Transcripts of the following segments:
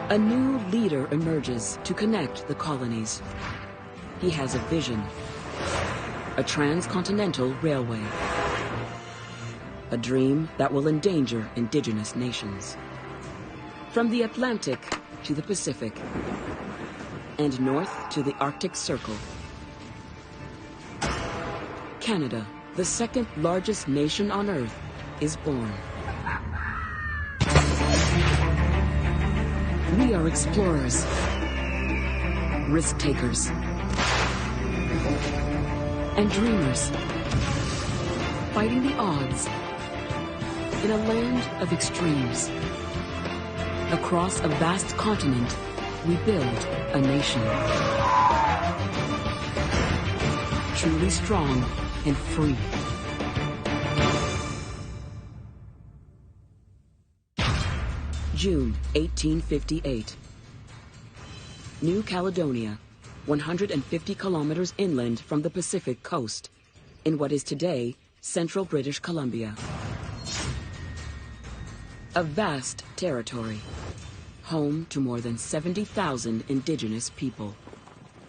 A new leader emerges to connect the colonies. He has a vision, a transcontinental railway, a dream that will endanger indigenous nations. From the Atlantic to the Pacific, and north to the Arctic Circle, Canada, the second largest nation on Earth, is born. We are explorers, risk-takers, and dreamers, fighting the odds in a land of extremes. Across a vast continent, we build a nation. Truly strong and free. June 1858. New Caledonia, 150 kilometers inland from the Pacific coast, in what is today central British Columbia. A vast territory, home to more than 70,000 indigenous people.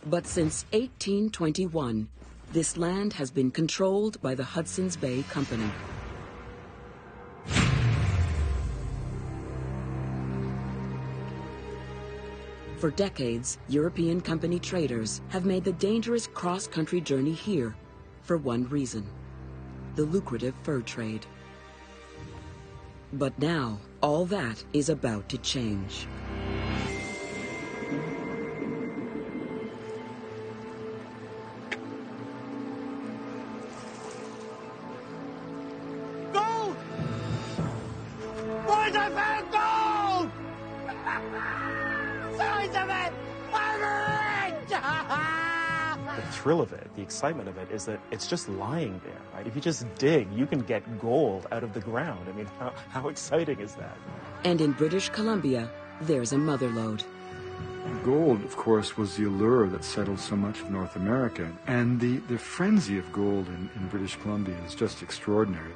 But since 1821, this land has been controlled by the Hudson's Bay Company. For decades, European company traders have made the dangerous cross-country journey here for one reason: the lucrative fur trade. But now, all that is about to change. Gold! Boys, I found gold! Signs of it! I'm rich! The thrill of it, the excitement of it, is that it's just lying there, right? If you just dig, you can get gold out of the ground. I mean, how exciting is that? And in British Columbia, there's a motherlode. Gold, of course, was the allure that settled so much of North America. And the frenzy of gold in British Columbia is just extraordinary.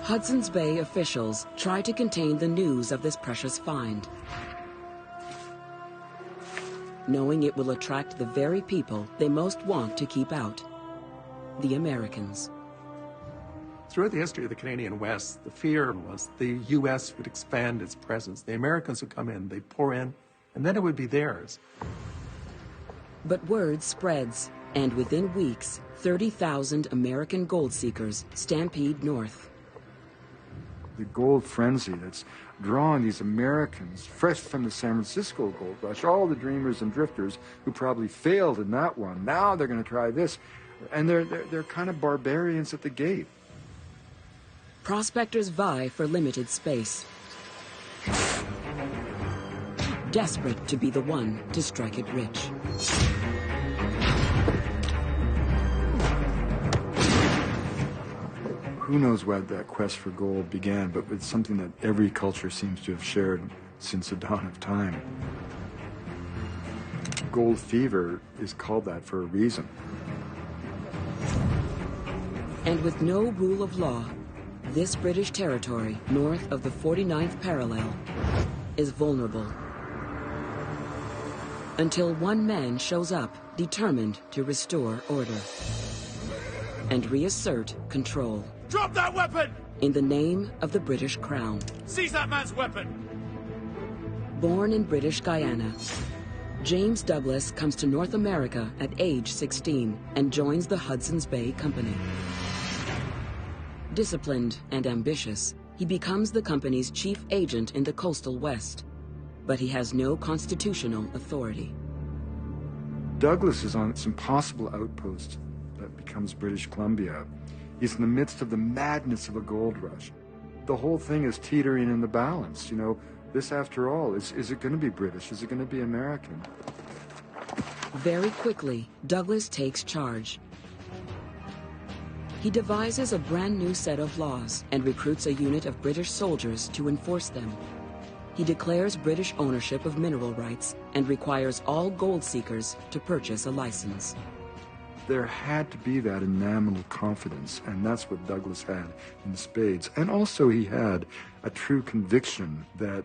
Hudson's Bay officials try to contain the news of this precious find, knowing it will attract the very people they most want to keep out: the Americans. Throughout the history of the Canadian West, the fear was the U.S. would expand its presence. The Americans would come in, they'd pour in, and then it would be theirs. But word spreads, and within weeks, 30,000 American gold seekers stampede north. The gold frenzy that's drawing these Americans fresh from the San Francisco gold rush, all the dreamers and drifters who probably failed in that one. Now they're going to try this. And they're kind of barbarians at the gate. Prospectors vie for limited space, desperate to be the one to strike it rich. Who knows why that quest for gold began, but it's something that every culture seems to have shared since the dawn of time. Gold fever is called that for a reason. And with no rule of law, this British territory north of the 49th parallel is vulnerable. Until one man shows up determined to restore order and reassert control. Drop that weapon! In the name of the British Crown. Seize that man's weapon! Born in British Guyana, James Douglas comes to North America at age 16 and joins the Hudson's Bay Company. Disciplined and ambitious, he becomes the company's chief agent in the coastal West, but he has no constitutional authority. Douglas is on its impossible outpost that becomes British Columbia. He's in the midst of the madness of a gold rush. The whole thing is teetering in the balance. You know, this, after all, is it going to be British? Is it going to be American? Very quickly, Douglas takes charge. He devises a brand new set of laws and recruits a unit of British soldiers to enforce them. He declares British ownership of mineral rights and requires all gold seekers to purchase a license. there had to be that enamel confidence, and that's what Douglas had in spades. And also he had a true conviction that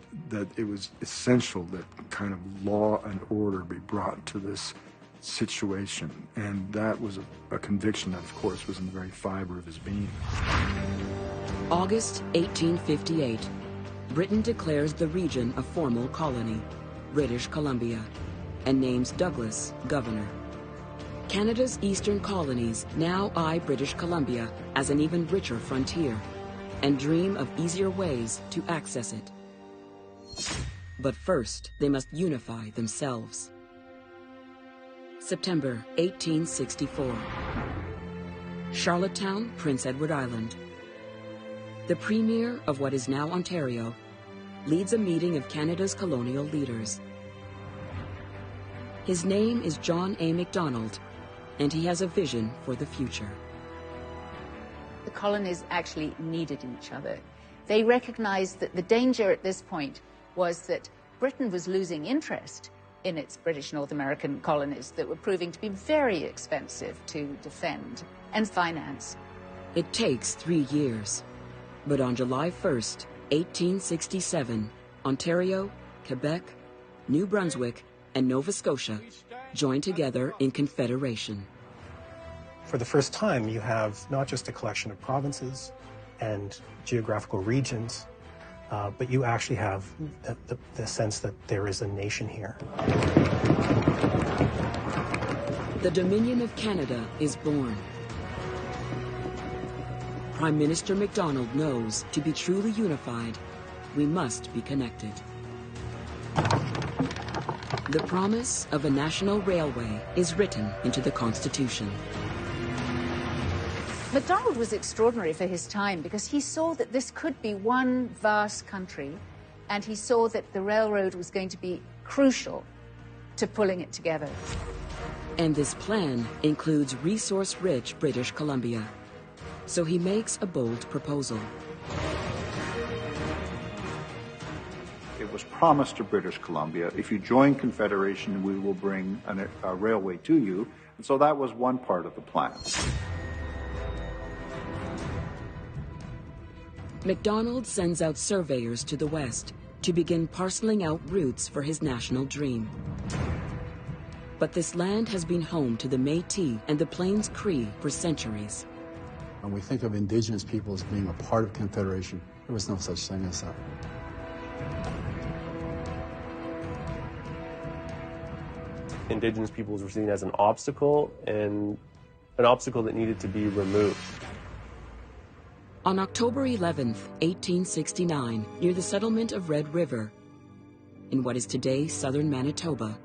it was essential that kind of law and order be brought to this situation. And that was a conviction that, of course, was in the very fiber of his being. August 1858. Britain declares the region a formal colony, British Columbia, and names Douglas governor. Canada's eastern colonies now eye British Columbia as an even richer frontier and dream of easier ways to access it. But first, they must unify themselves. September 1864. Charlottetown, Prince Edward Island. The Premier of what is now Ontario leads a meeting of Canada's colonial leaders. His name is John A. Macdonald, and he has a vision for the future. The colonies actually needed each other. They recognized that the danger at this point was that Britain was losing interest in its British North American colonies that were proving to be very expensive to defend and finance. It takes 3 years, but on July 1st, 1867, Ontario, Quebec, New Brunswick, and Nova Scotia joined together in confederation. For the first time, you have not just a collection of provinces and geographical regions, but you actually have the sense that there is a nation here. The Dominion of Canada is born. Prime Minister Macdonald knows to be truly unified, we must be connected. The promise of a national railway is written into the Constitution. Macdonald was extraordinary for his time because he saw that this could be one vast country, and he saw that the railroad was going to be crucial to pulling it together. And this plan includes resource-rich British Columbia. So he makes a bold proposal. It was promised to British Columbia, if you join Confederation, we will bring a railway to you. And so that was one part of the plan. Macdonald sends out surveyors to the west to begin parceling out routes for his national dream. But this land has been home to the Métis and the Plains Cree for centuries. When we think of Indigenous people as being a part of Confederation, there was no such thing as that. Indigenous peoples were seen as an obstacle, and an obstacle that needed to be removed. On October 11th, 1869, near the settlement of Red River, in what is today southern Manitoba,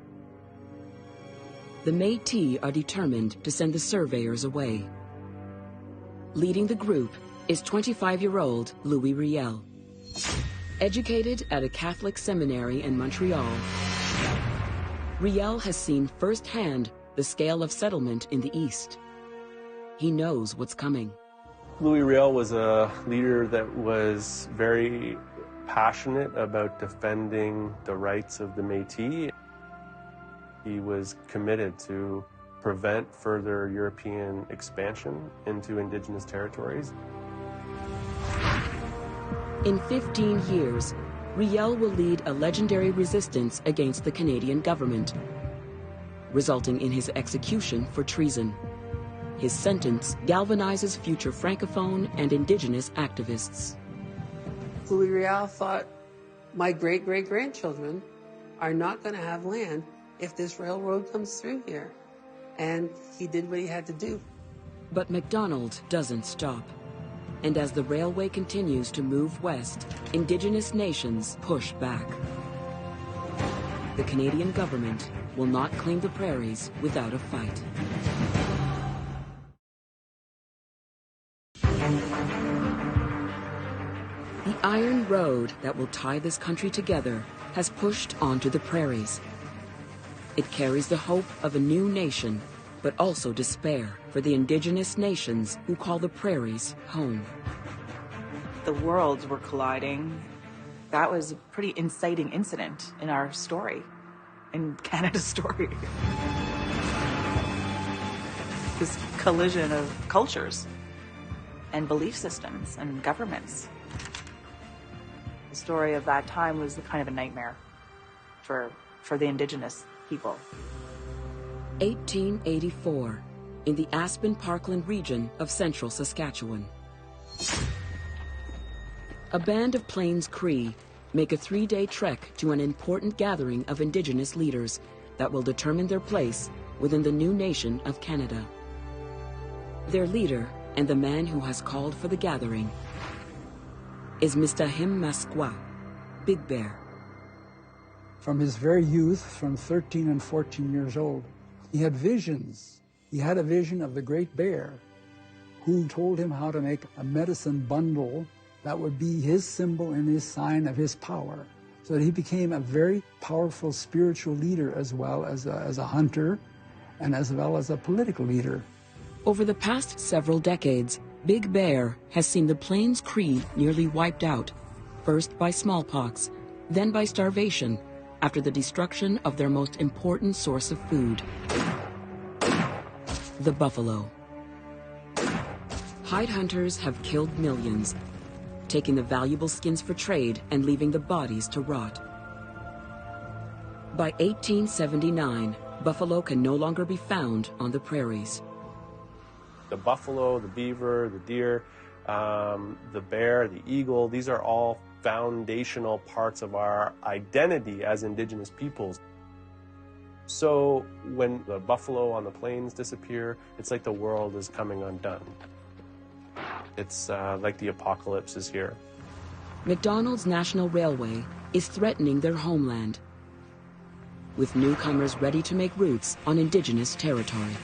the Métis are determined to send the surveyors away. Leading the group is 25-year-old Louis Riel. Educated at a Catholic seminary in Montreal, Riel has seen firsthand the scale of settlement in the East. He knows what's coming. Louis Riel was a leader that was very passionate about defending the rights of the Métis. He was committed to prevent further European expansion into Indigenous territories. In 15 years, Riel will lead a legendary resistance against the Canadian government, resulting in his execution for treason. His sentence galvanizes future Francophone and Indigenous activists. Louis Riel thought, my great-great-grandchildren are not going to have land if this railroad comes through here. And he did what he had to do. But Macdonald doesn't stop. And as the railway continues to move west, Indigenous nations push back. The Canadian government will not claim the prairies without a fight. The iron road that will tie this country together has pushed onto the prairies. It carries the hope of a new nation, but also despair for the Indigenous nations who call the prairies home. The worlds were colliding. That was a pretty inciting incident in our story, in Canada's story. this collision of cultures and belief systems and governments. The story of that time was kind of a nightmare for the indigenous people. 1884, in the Aspen Parkland region of central Saskatchewan. A band of Plains Cree make a 3-day trek to an important gathering of Indigenous leaders that will determine their place within the new nation of Canada. Their leader, and the man who has called for the gathering, is Mistahim Masqua, Big Bear. From his very youth, from 13 and 14 years old, he had visions. He had a vision of the Great Bear, who told him how to make a medicine bundle that would be his symbol and his sign of his power. So that he became a very powerful spiritual leader as well as a hunter and as well as a political leader. Over the past several decades, Big Bear has seen the Plains Cree nearly wiped out, first by smallpox, then by starvation, after the destruction of their most important source of food, the buffalo. Hide hunters have killed millions, taking the valuable skins for trade and leaving the bodies to rot. By 1879, buffalo can no longer be found on the prairies. The buffalo, the beaver, the deer, the bear, the eagle, these are all foundational parts of our identity as Indigenous peoples. So when the buffalo on the plains disappear, it's like the world is coming undone. It's like the apocalypse is here. McDonald's National Railway is threatening their homeland, with newcomers ready to make roots on Indigenous territory.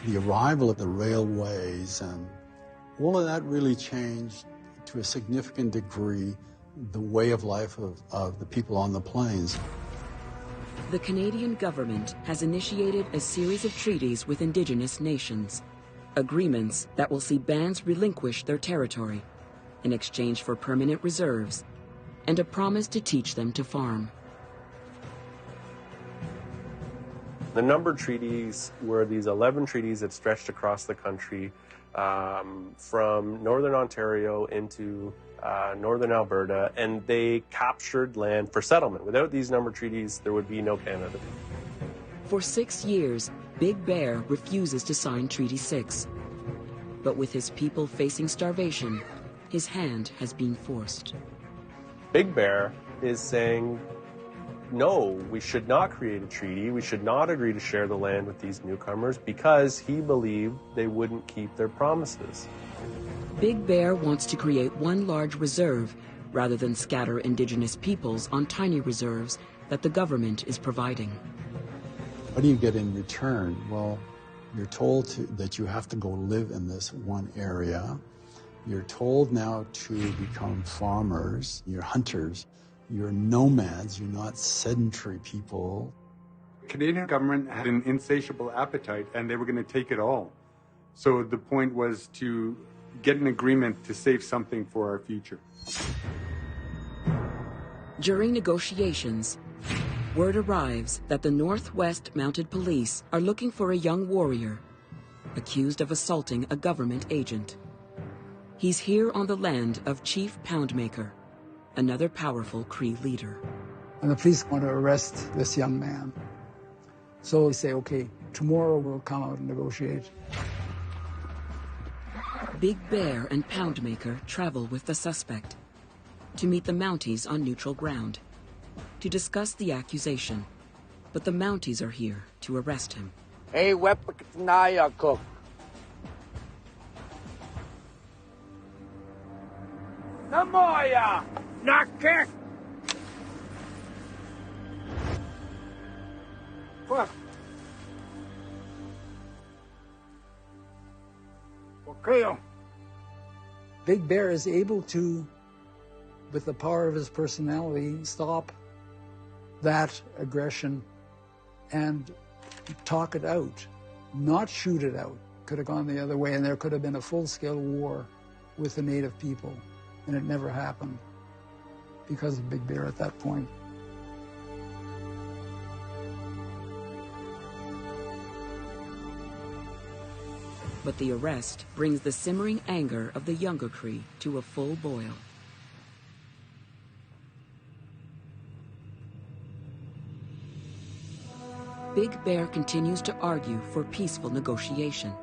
The arrival of the railways and all of that really changed to a significant degree the way of life of the people on the plains. The Canadian government has initiated a series of treaties with Indigenous nations, agreements that will see bands relinquish their territory in exchange for permanent reserves and a promise to teach them to farm. The numbered treaties were these 11 treaties that stretched across the country from northern Ontario into northern Alberta, and they captured land for settlement. Without these numbered treaties, there would be no Canada. For 6 years, Big Bear refuses to sign Treaty 6. But with his people facing starvation, his hand has been forced. Big Bear is saying, no, we should not create a treaty. We should not agree to share the land with these newcomers because he believed they wouldn't keep their promises. Big Bear wants to create one large reserve rather than scatter Indigenous peoples on tiny reserves that the government is providing. What do you get in return? Well, you're told that you have to go live in this one area. You're told now to become farmers. You're hunters. You're nomads. You're not sedentary people. The Canadian government had an insatiable appetite, and they were going to take it all. So the point was to get an agreement to save something for our future. During negotiations, word arrives that the Northwest Mounted Police are looking for a young warrior accused of assaulting a government agent. He's here on the land of Chief Poundmaker, another powerful Cree leader. And the police want to arrest this young man. So they say, okay, tomorrow we'll come out and negotiate. Big Bear and Poundmaker travel with the suspect to meet the Mounties on neutral ground to discuss the accusation, but the Mounties are here to arrest him. Hey, Wepaknaya Cook. Namoya! Nakek! Fuck. Okay. Big Bear is able to, with the power of his personality, stop that aggression and talk it out, not shoot it out. Could have gone the other way, and there could have been a full-scale war with the native people, and it never happened because of Big Bear at that point. But the arrest brings the simmering anger of the younger Cree to a full boil. Big Bear continues to argue for peaceful negotiation.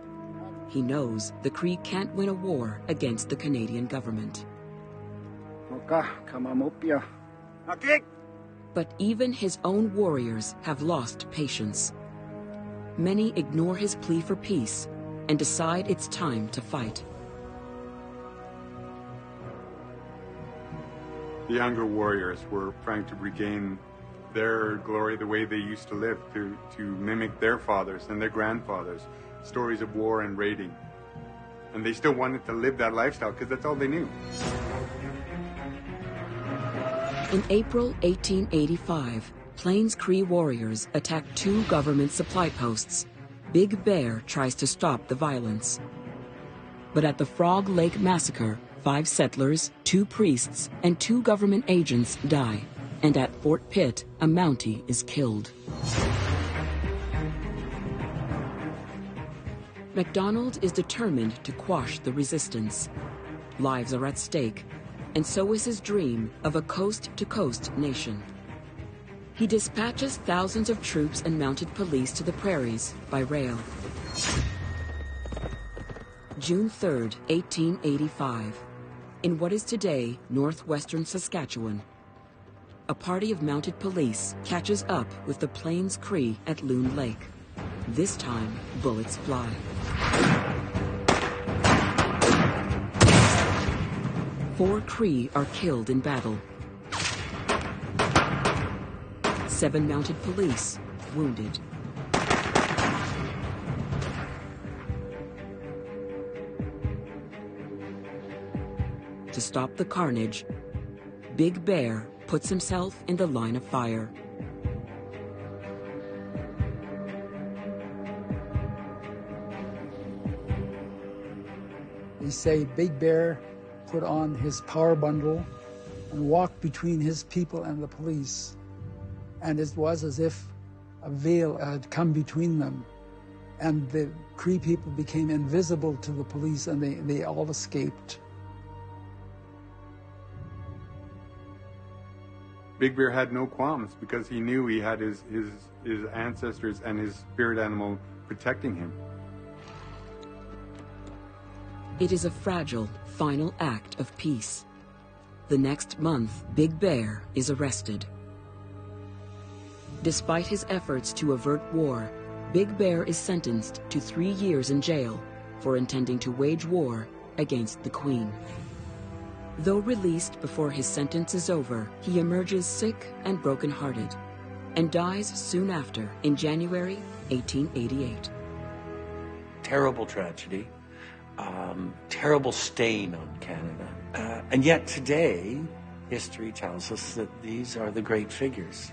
He knows the Cree can't win a war against the Canadian government. But even his own warriors have lost patience. Many ignore his plea for peace and decide it's time to fight. The younger warriors were trying to regain their glory the way they used to live, to mimic their fathers and their grandfathers, stories of war and raiding. And they still wanted to live that lifestyle because that's all they knew. In April 1885, Plains Cree warriors attacked 2 government supply posts. Big Bear tries to stop the violence. But at the Frog Lake Massacre, 5 settlers, 2 priests, and 2 government agents die. And at Fort Pitt, a Mountie is killed. MacDonald is determined to quash the resistance. Lives are at stake, and so is his dream of a coast-to-coast nation. He dispatches thousands of troops and mounted police to the prairies by rail. June 3rd, 1885. In what is today northwestern Saskatchewan, a party of mounted police catches up with the Plains Cree at Loon Lake. This time, bullets fly. Four Cree are killed in battle. 7 mounted police wounded. To stop the carnage, Big Bear puts himself in the line of fire. They say Big Bear put on his power bundle and walked between his people and the police. And it was as if a veil had come between them. And the Cree people became invisible to the police, and they all escaped. Big Bear had no qualms because he knew he had his ancestors and his spirit animal protecting him. It is a fragile, final act of peace. The next month, Big Bear is arrested. Despite his efforts to avert war, Big Bear is sentenced to 3 years in jail for intending to wage war against the Queen. Though released before his sentence is over, he emerges sick and brokenhearted, and dies soon after in January 1888. Terrible tragedy, terrible stain on Canada. And yet today, history tells us that these are the great figures.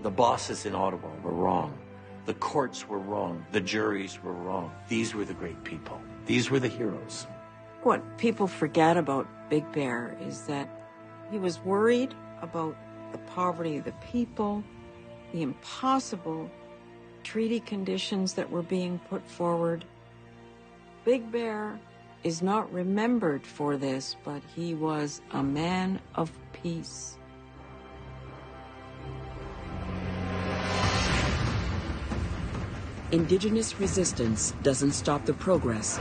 The bosses in Ottawa were wrong. The courts were wrong. The juries were wrong. These were the great people. These were the heroes. What people forget about Big Bear is that he was worried about the poverty of the people, the impossible treaty conditions that were being put forward. Big Bear is not remembered for this, but he was a man of peace. Indigenous resistance doesn't stop the progress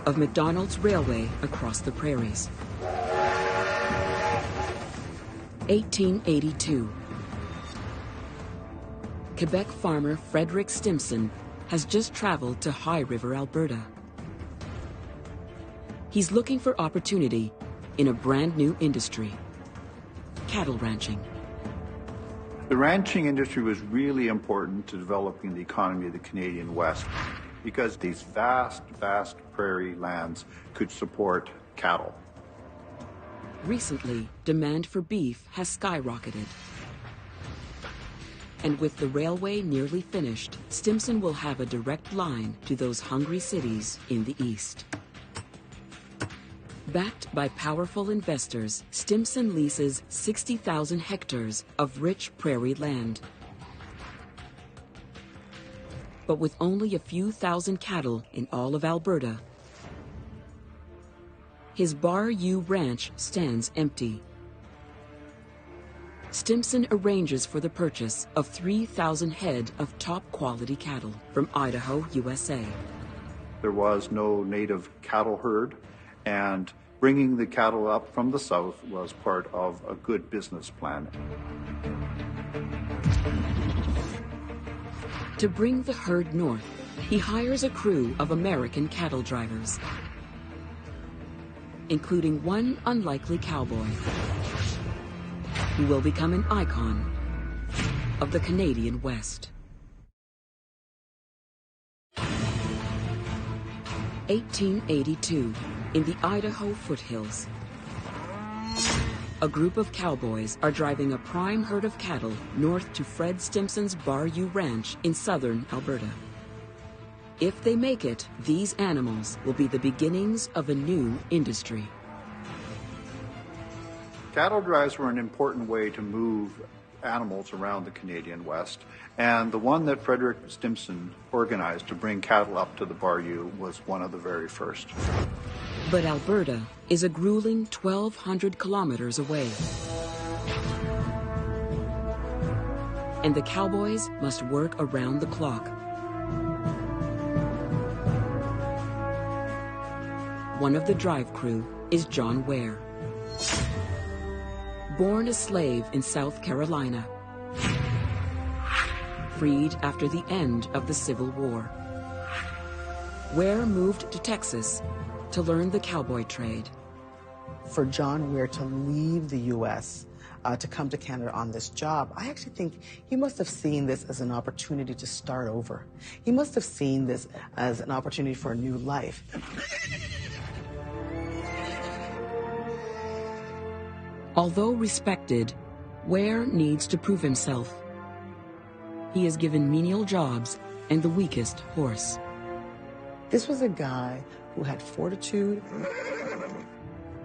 of MacDonald's railway across the prairies. 1882. Quebec farmer Frederick Stimson has just traveled to High River, Alberta. He's looking for opportunity in a brand new industry, cattle ranching. The ranching industry was really important to developing the economy of the Canadian West because these vast, vast prairie lands could support cattle. Recently, demand for beef has skyrocketed. And with the railway nearly finished, Stimson will have a direct line to those hungry cities in the east. Backed by powerful investors, Stimson leases 60,000 hectares of rich prairie land. but with only a few thousand cattle in all of Alberta, his Bar U ranch stands empty. Stimson arranges for the purchase of 3,000 head of top-quality cattle from Idaho, USA. There was no native cattle herd, and bringing the cattle up from the south was part of a good business plan. To bring the herd north, he hires a crew of American cattle drivers, including one unlikely cowboy who will become an icon of the Canadian West. 1882, in the Idaho foothills, a group of cowboys are driving a prime herd of cattle north to Fred Stimson's Bar U Ranch in southern Alberta. If they make it, these animals will be the beginnings of a new industry. Cattle drives were an important way to move animals around the Canadian West, and the one that Frederick Stimson organized to bring cattle up to the Bar U was one of the very first. But Alberta is a grueling 1,200 kilometers away. And the cowboys must work around the clock. One of the drive crew is John Ware. Born a slave in South Carolina, freed after the end of the Civil War, Ware moved to Texas to learn the cowboy trade. For John Ware to leave the U.S., to come to Canada on this job, I actually think he must have seen this as an opportunity to start over. He must have seen this as an opportunity for a new life. Although respected, Ware needs to prove himself. He is given menial jobs and the weakest horse. This was a guy who had fortitude,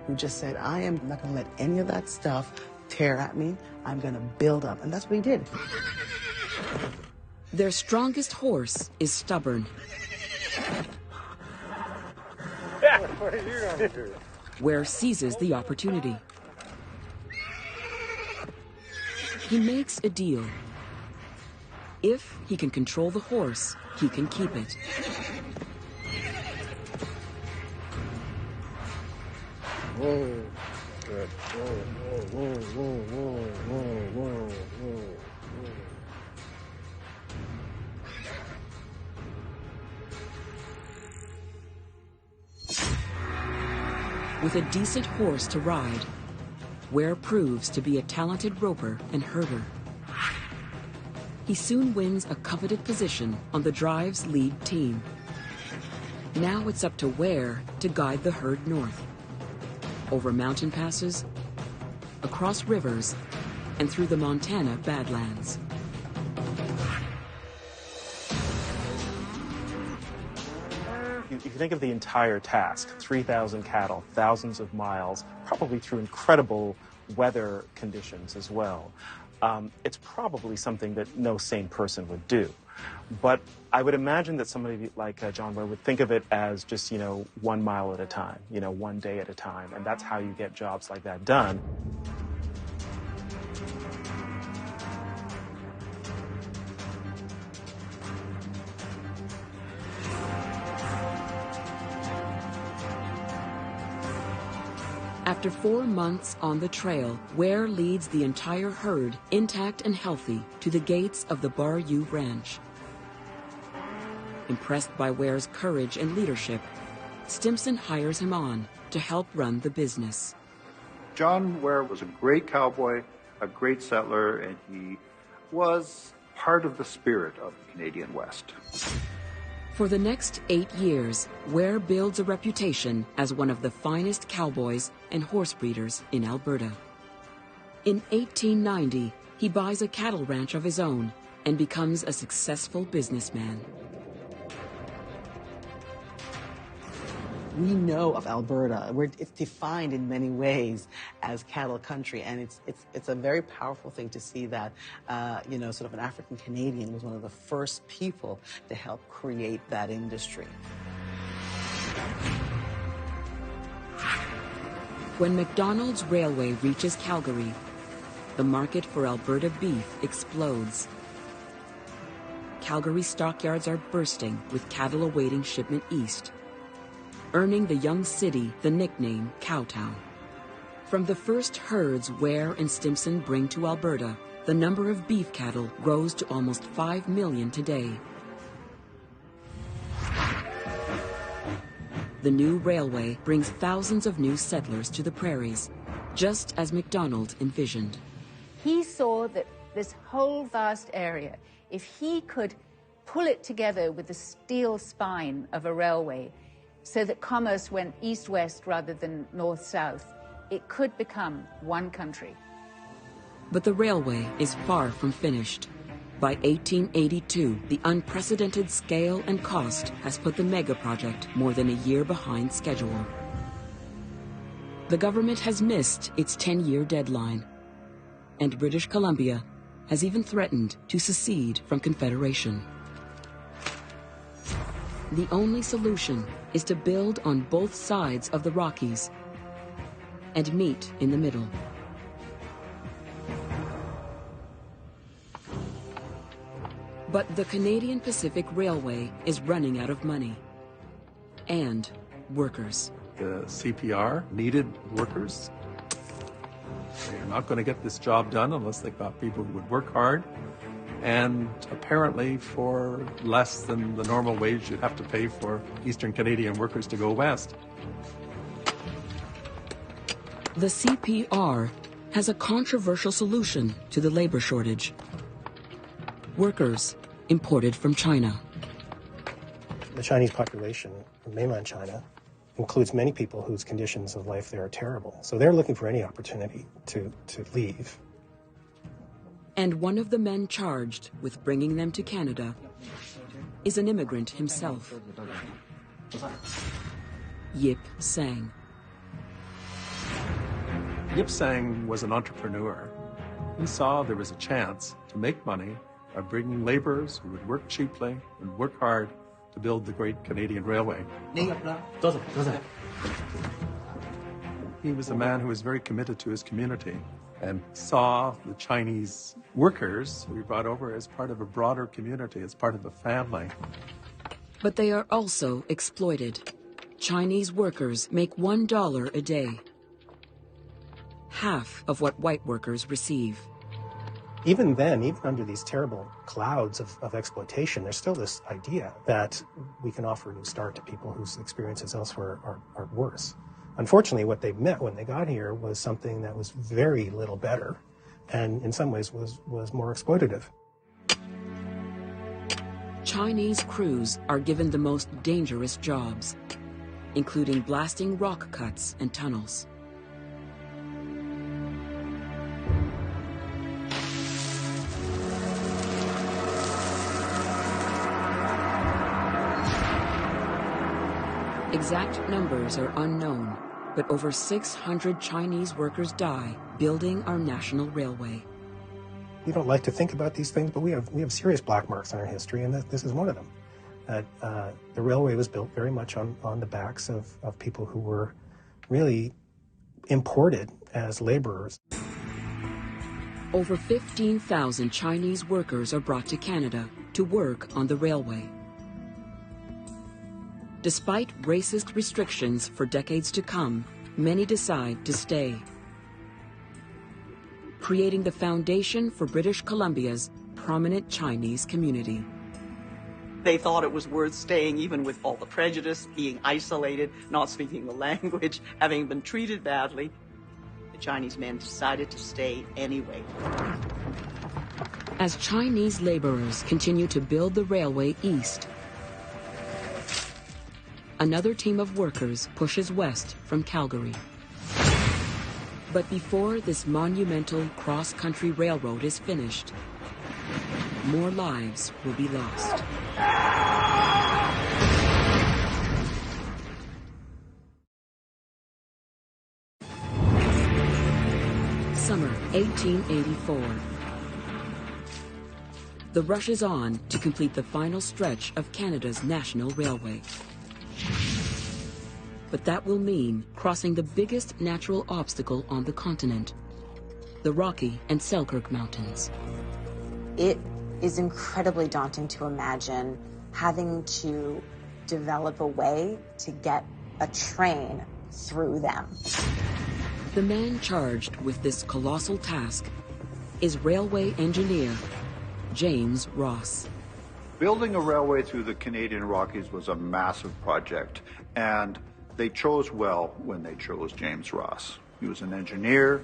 who just said, I am not going to let any of that stuff tear at me. I'm going to build up. And that's what he did. Their strongest horse is stubborn. Ware seizes the opportunity. He makes a deal. If he can control the horse, he can keep it. Whoa. Good. Whoa. With a decent horse to ride, Ware proves to be a talented roper and herder. He soon wins a coveted position on the drive's lead team. Now it's up to Ware to guide the herd north, over mountain passes, across rivers, and through the Montana Badlands. If you think of the entire task, 3,000 cattle, thousands of miles, probably through incredible weather conditions as well, it's probably something that no sane person would do. But I would imagine that somebody like John Ware would think of it as just, 1 mile at a time, 1 day at a time, and that's how you get jobs like that done. After 4 months on the trail, Ware leads the entire herd, intact and healthy, to the gates of the Bar U Ranch. Impressed by Ware's courage and leadership, Stimson hires him on to help run the business. John Ware was a great cowboy, a great settler, and he was part of the spirit of the Canadian West. For the next 8 years, Ware builds a reputation as one of the finest cowboys and horse breeders in Alberta. In 1890, he buys a cattle ranch of his own and becomes a successful businessman. we know of Alberta, it's defined in many ways as cattle country, and it's a very powerful thing to see that, sort of an African Canadian was one of the first people to help create that industry. When McDonald's Railway reaches Calgary, the market for Alberta beef explodes. Calgary stockyards are bursting with cattle awaiting shipment east, earning the young city the nickname Cowtown. From the first herds Ware and Stimson bring to Alberta, the number of beef cattle grows to almost 5 million today. The new railway brings thousands of new settlers to the prairies, just as MacDonald envisioned. He saw that this whole vast area, if he could pull it together with the steel spine of a railway so that commerce went east-west rather than north-south, it could become one country. But the railway is far from finished. By 1882, the unprecedented scale and cost has put the mega project more than a year behind schedule. The government has missed its 10-year deadline, and British Columbia has even threatened to secede from Confederation. The only solution is to build on both sides of the Rockies and meet in the middle. But the Canadian Pacific Railway is running out of money and workers. The CPR needed workers. They're not going to get this job done unless they've got people who would work hard. And apparently for less than the normal wage you'd have to pay for Eastern Canadian workers to go west. The CPR has a controversial solution to the labor shortage. Workers imported from China. The Chinese population in mainland China includes many people whose conditions of life there are terrible. So they're looking for any opportunity to leave. And one of the men charged with bringing them to Canada is an immigrant himself, Yip Sang. Yip Sang was an entrepreneur. He saw there was a chance to make money by bringing laborers who would work cheaply and work hard to build the great Canadian Railway. He was a man who was very committed to his community and saw the Chinese workers who he brought over as part of a broader community, as part of a family. But they are also exploited. Chinese workers make $1 a day, half of what white workers receive. Even then, even under these terrible clouds of exploitation, there's still this idea that we can offer a new start to people whose experiences elsewhere are worse. Unfortunately, what they met when they got here was something that was very little better, and in some ways was more exploitative. Chinese crews are given the most dangerous jobs, including blasting rock cuts and tunnels. Exact numbers are unknown, but over 600 Chinese workers die building our national railway. We don't like to think about these things, but we have serious black marks in our history, and this is one of them. The railway was built very much on the backs of people who were really imported as laborers. Over 15,000 Chinese workers are brought to Canada to work on the railway. Despite racist restrictions for decades to come, many decide to stay, creating the foundation for British Columbia's prominent Chinese community. They thought it was worth staying even with all the prejudice, being isolated, not speaking the language, having been treated badly. The Chinese men decided to stay anyway. As Chinese laborers continue to build the railway east, another team of workers pushes west from Calgary. But before this monumental cross-country railroad is finished, more lives will be lost. summer 1884. The rush is on to complete the final stretch of Canada's National Railway. But that will mean crossing the biggest natural obstacle on the continent, the Rocky and Selkirk Mountains. It is incredibly daunting to imagine having to develop a way to get a train through them. The man charged with this colossal task is railway engineer James Ross. Building a railway through the Canadian Rockies was a massive project, and they chose well when they chose James Ross. He was an engineer,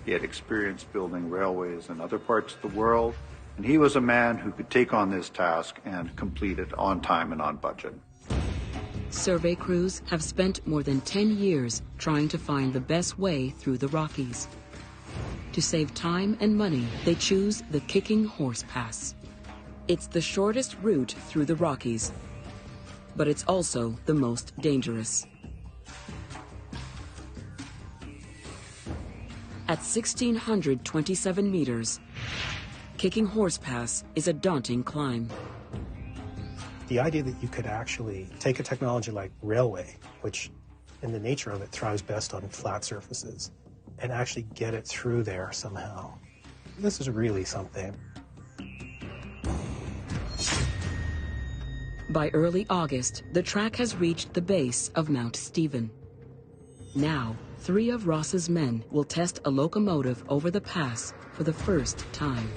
he had experience building railways in other parts of the world, and he was a man who could take on this task and complete it on time and on budget. Survey crews have spent more than 10 years trying to find the best way through the Rockies. To save time and money, they choose the Kicking Horse Pass. It's the shortest route through the Rockies, but it's also the most dangerous. At 1,627 meters, Kicking Horse Pass is a daunting climb. The idea that you could actually take a technology like railway, which in the nature of it thrives best on flat surfaces, and actually get it through there somehow. This is really something. By early August, the track has reached the base of Mount Stephen. Now, 3 of Ross's men will test a locomotive over the pass for the first time.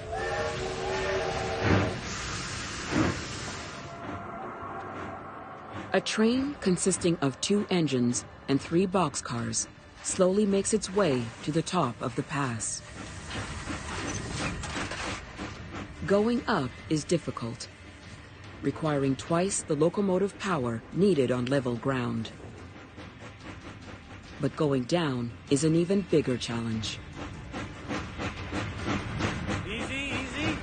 A train consisting of 2 engines and 3 boxcars slowly makes its way to the top of the pass. Going up is difficult, requiring twice the locomotive power needed on level ground. But going down is an even bigger challenge. Easy, easy.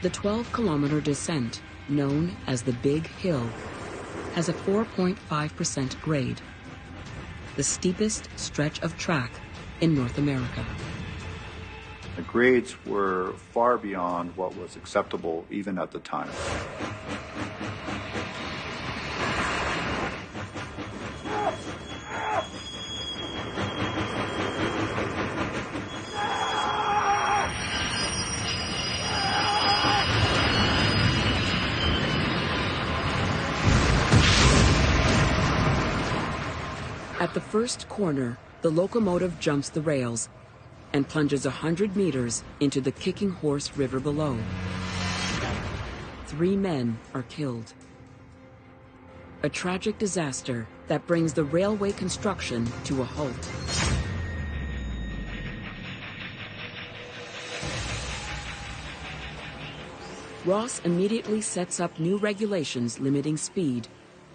The 12-kilometer descent, known as the Big Hill, has a 4.5% grade, the steepest stretch of track in North America. The grades were far beyond what was acceptable even at the time. At the first corner, the locomotive jumps the rails and plunges 100 meters into the Kicking Horse River below. 3 men are killed. A tragic disaster that brings the railway construction to a halt. Ross immediately sets up new regulations limiting speed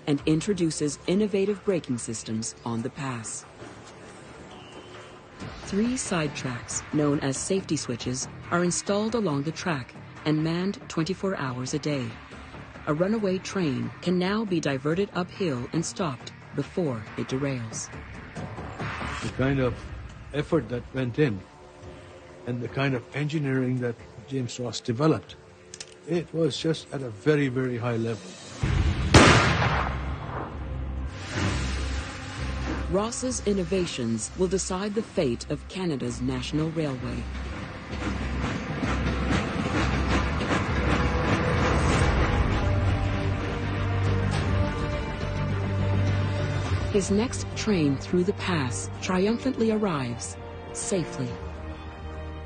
and introduces innovative braking systems on the pass. 3 side tracks, known as safety switches, are installed along the track and manned 24 hours a day. A runaway train can now be diverted uphill and stopped before it derails. The kind of effort that went in and the kind of engineering that James Ross developed, it was just at a very, very high level. Ross's innovations will decide the fate of Canada's national railway. His next train through the pass triumphantly arrives, safely.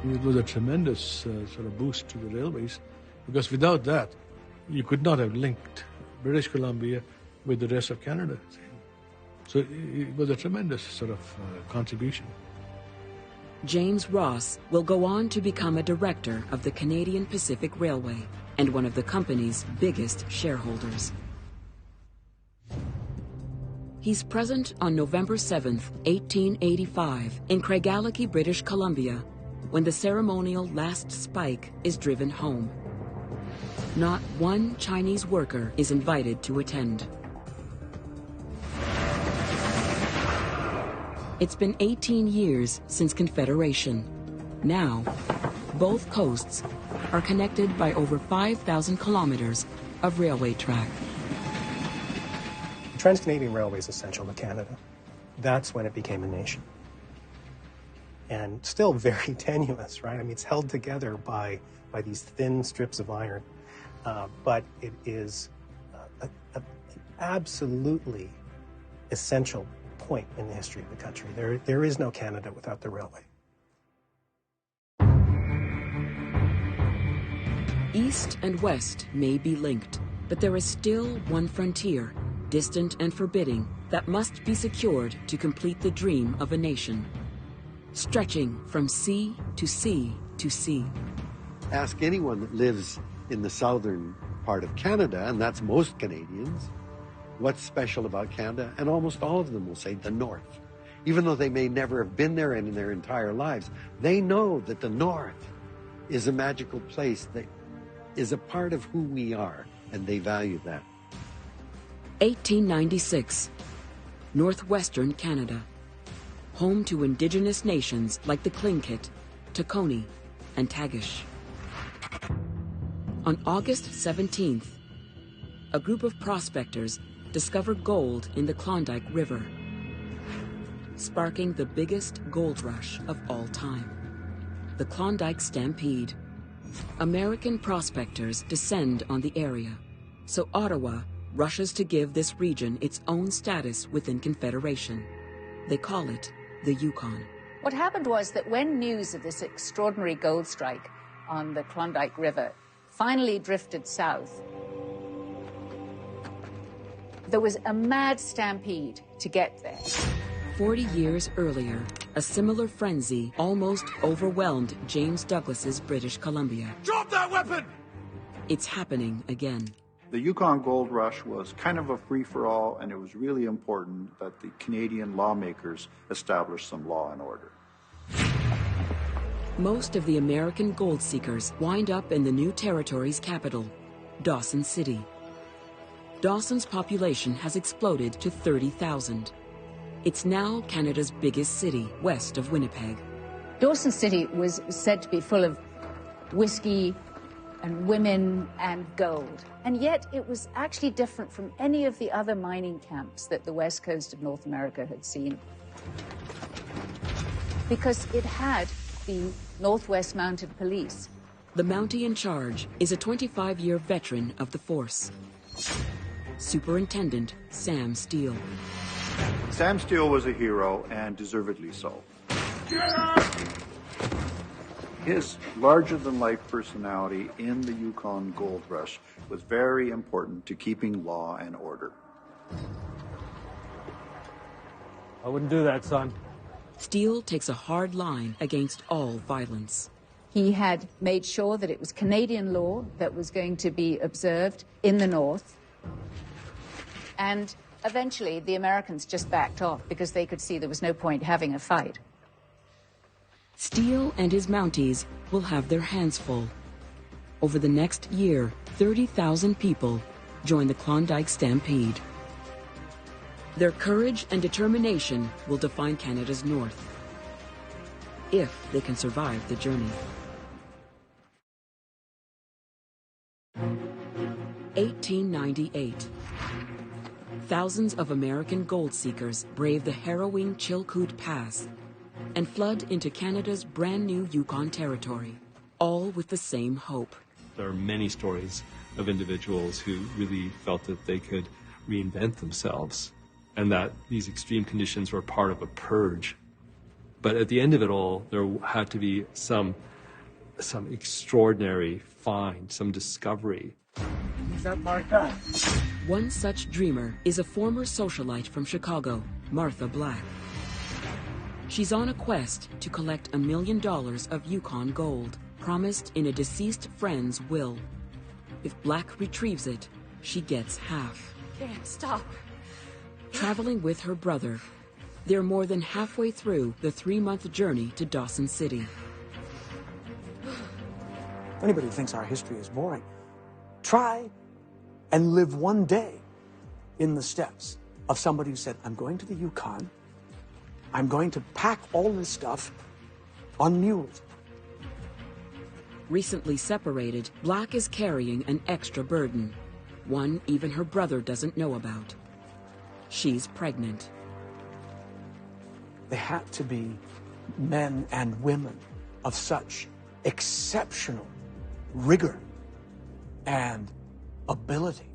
It was a tremendous sort of boost to the railways, because without that, you could not have linked British Columbia with the rest of Canada. So it was a tremendous sort of contribution. James Ross will go on to become a director of the Canadian Pacific Railway and one of the company's biggest shareholders. He's present on November 7th, 1885, in Craigellachie, British Columbia, when the ceremonial last spike is driven home. Not one Chinese worker is invited to attend. It's been 18 years since Confederation. Now, both coasts are connected by over 5,000 kilometers of railway track. The Trans-Canadian Railway is essential to Canada. That's when it became a nation. And still very tenuous, right? I mean, it's held together by these thin strips of iron, but it is an absolutely essential point in the history of the country. There is no Canada without the railway. East and west may be linked, but there is still one frontier, distant and forbidding, that must be secured to complete the dream of a nation, stretching from sea to sea to sea. Ask anyone that lives in the southern part of Canada, and that's most Canadians, what's special about Canada, and almost all of them will say the North. Even though they may never have been there in their entire lives, they know that the North is a magical place that is a part of who we are, and they value that. 1896, northwestern Canada, home to indigenous nations like the Tlingit, Tacony, and Tagish. On August 17th, a group of prospectors discovered gold in the Klondike River, sparking the biggest gold rush of all time, the Klondike Stampede. American prospectors descend on the area, so Ottawa rushes to give this region its own status within Confederation. They call it the Yukon. What happened was that when news of this extraordinary gold strike on the Klondike River finally drifted south, there was a mad stampede to get there. 40 years earlier, a similar frenzy almost overwhelmed James Douglas's British Columbia. Drop that weapon! It's happening again. The Yukon Gold Rush was kind of a free-for-all, and it was really important that the Canadian lawmakers establish some law and order. Most of the American gold seekers wind up in the new territory's capital, Dawson City. Dawson's population has exploded to 30,000. It's now Canada's biggest city, west of Winnipeg. Dawson City was said to be full of whiskey and women and gold. And yet it was actually different from any of the other mining camps that the west coast of North America had seen, because it had the Northwest Mounted Police. The Mountie in charge is a 25-year veteran of the force, Superintendent Sam Steele. Sam Steele was a hero, and deservedly so. His larger-than-life personality in the Yukon Gold Rush was very important to keeping law and order. I wouldn't do that, son. Steele takes a hard line against all violence. He had made sure that it was Canadian law that was going to be observed in the North. And eventually, the Americans just backed off because they could see there was no point having a fight. Steele and his Mounties will have their hands full. Over the next year, 30,000 people join the Klondike Stampede. Their courage and determination will define Canada's North, if they can survive the journey. 1898. Thousands of American gold seekers brave the harrowing Chilkoot Pass and flood into Canada's brand new Yukon territory, all with the same hope. There are many stories of individuals who really felt that they could reinvent themselves and that these extreme conditions were part of a purge. But at the end of it all, there had to be some extraordinary find, some discovery. Is that Martha? One such dreamer is a former socialite from Chicago, Martha Black. She's on a quest to collect $1 million of Yukon gold, promised in a deceased friend's will. If Black retrieves it, she gets half. Can't stop. Traveling with her brother, they're more than halfway through the 3-month journey to Dawson City. Anybody who thinks our history is boring, try and live one day in the steps of somebody who said, I'm going to the Yukon, I'm going to pack all this stuff on mules. Recently separated, Black is carrying an extra burden, one even her brother doesn't know about. She's pregnant. They had to be men and women of such exceptional rigor and ability.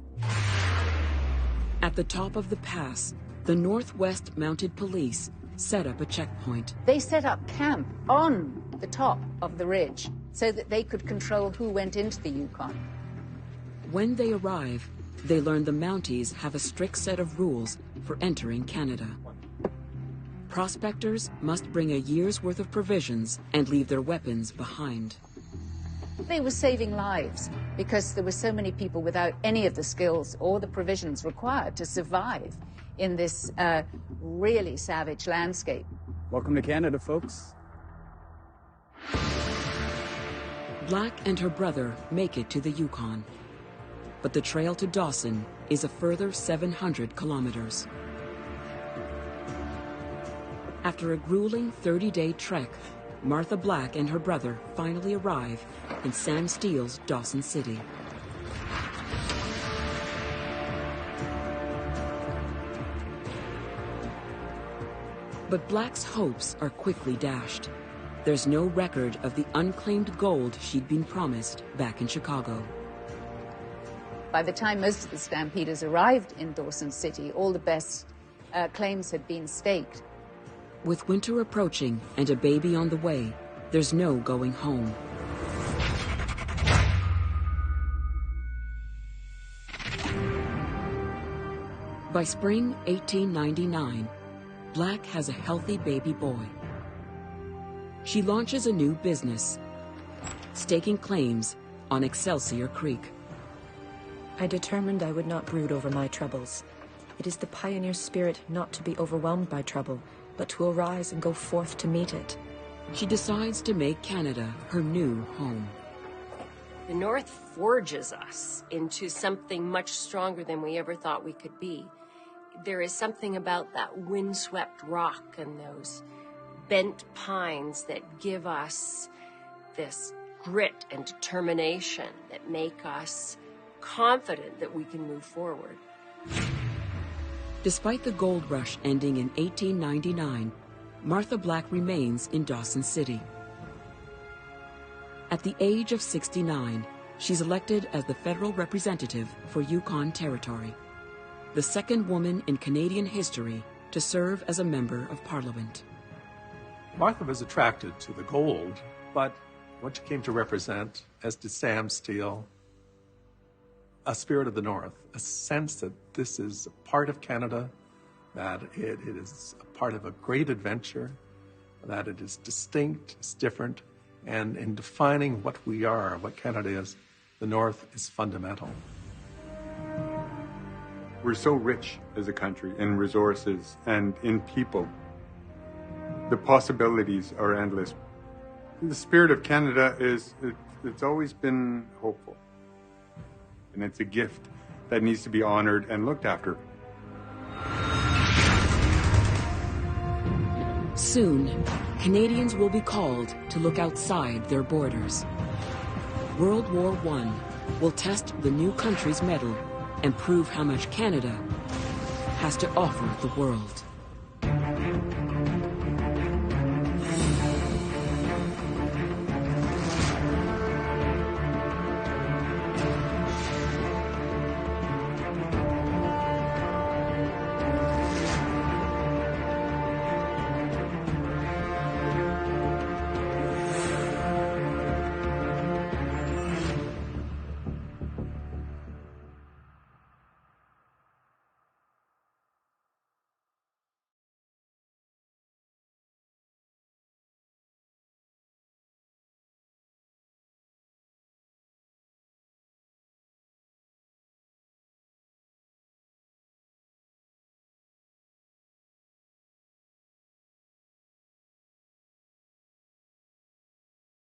At the top of the pass, the Northwest Mounted Police set up a checkpoint. They set up camp on the top of the ridge so that they could control who went into the Yukon. When they arrive, they learn the Mounties have a strict set of rules for entering Canada. Prospectors must bring a year's worth of provisions and leave their weapons behind. They were saving lives because there were so many people without any of the skills or the provisions required to survive in this really savage landscape. Welcome to Canada, folks. Black and her brother make it to the Yukon, but the trail to Dawson is a further 700 kilometers. After a grueling 30-day trek, Martha Black and her brother finally arrive in Sam Steele's Dawson City. But Black's hopes are quickly dashed. There's no record of the unclaimed gold she'd been promised back in Chicago. By the time most of the stampeders arrived in Dawson City, all the best claims had been staked. With winter approaching and a baby on the way, there's no going home. By spring 1899, Black has a healthy baby boy. She launches a new business, staking claims on Excelsior Creek. I determined I would not brood over my troubles. It is the pioneer spirit not to be overwhelmed by trouble, but to arise and go forth to meet it. She decides to make Canada her new home. The North forges us into something much stronger than we ever thought we could be. There is something about that windswept rock and those bent pines that give us this grit and determination that make us confident that we can move forward. Despite the gold rush ending in 1899, Martha Black remains in Dawson City. At the age of 69, she's elected as the federal representative for Yukon Territory, the second woman in Canadian history to serve as a member of Parliament. Martha was attracted to the gold, but what she came to represent, as did Sam Steele, a spirit of the North, a sense that this is a part of Canada, that it is a part of a great adventure, that it is distinct, it's different, and in defining what we are, what Canada is, the North is fundamental. We're so rich as a country in resources and in people. The possibilities are endless. The spirit of Canada it's always been hopeful. And it's a gift that needs to be honored and looked after. Soon, Canadians will be called to look outside their borders. World War I will test the new country's mettle and prove how much Canada has to offer the world.